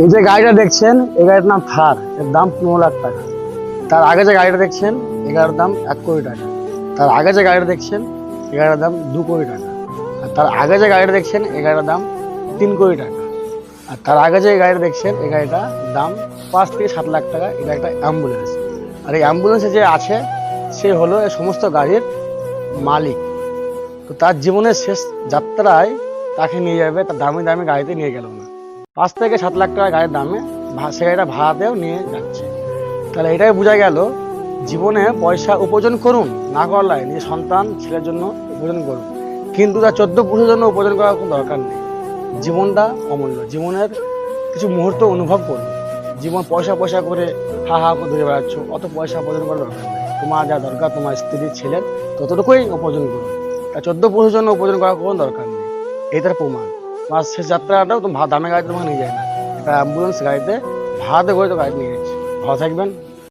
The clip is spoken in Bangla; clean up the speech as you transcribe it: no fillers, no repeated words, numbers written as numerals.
এই যে গাড়িটা দেখছেন, এই গাড়ির নাম থার, এর দাম 15 লাখ টাকা। তার আগে যে গাড়িটা দেখছেন, এই গাড়ির দাম 1 কোটি টাকা। তার আগে যে গাড়িটা দেখছেন, এই গাড়ির দাম 2 কোটি টাকা। আর তার আগে যে গাড়িটা দেখছেন, এই গাড়ির দাম 3 কোটি টাকা। আর তার আগে যে গাড়িটা দেখছেন, এই গাড়িটার দাম 5 থেকে 7 লাখ টাকা। এটা একটা অ্যাম্বুলেন্স। আর এই অ্যাম্বুলেন্সে যে আছে, সে হলো এই সমস্ত গাড়ির মালিক। তো তার জীবনের শেষ যাত্রায় তাকে নিয়ে যাবে, তার দামি দামি গাড়িতে নিয়ে গেল না, 5 থেকে 7 লাখ টাকা গাড়ির দামে সে গাড়িটা ভাড়াতেও নিয়ে যাচ্ছে। তাহলে এটাই বোঝা গেল, জীবনে পয়সা উপার্জন করুন, না করলে নিজের সন্তান ছেলের জন্য উপার্জন করুন, কিন্তু তার 14 পুরুষের জন্য উপার্জন করার কোনো দরকার নেই। জীবনটা অমূল্য, জীবনের কিছু মুহূর্ত অনুভব করুন। জীবন পয়সা পয়সা করে হা হা করে ধরে বেড়াচ্ছ, অত পয়সা উপার্জন করার দরকার নেই। তোমার যা দরকার তোমার স্ত্রী ছেলের, ততটুকুই উপার্জন করুন। তা 14 পুরুষের জন্য উপার্জন করার কোনো দরকার নেই। এটার প্রমাণ। তোমার শেষ যাত্রাটাও তুমি দামে গাড়িতে তোমাকে নিয়ে যায় না, একটা অ্যাম্বুলেন্স গাড়িতে ভাড়াতে করে তো গাড়ি নিয়ে গেছে। ভালো থাকবেন।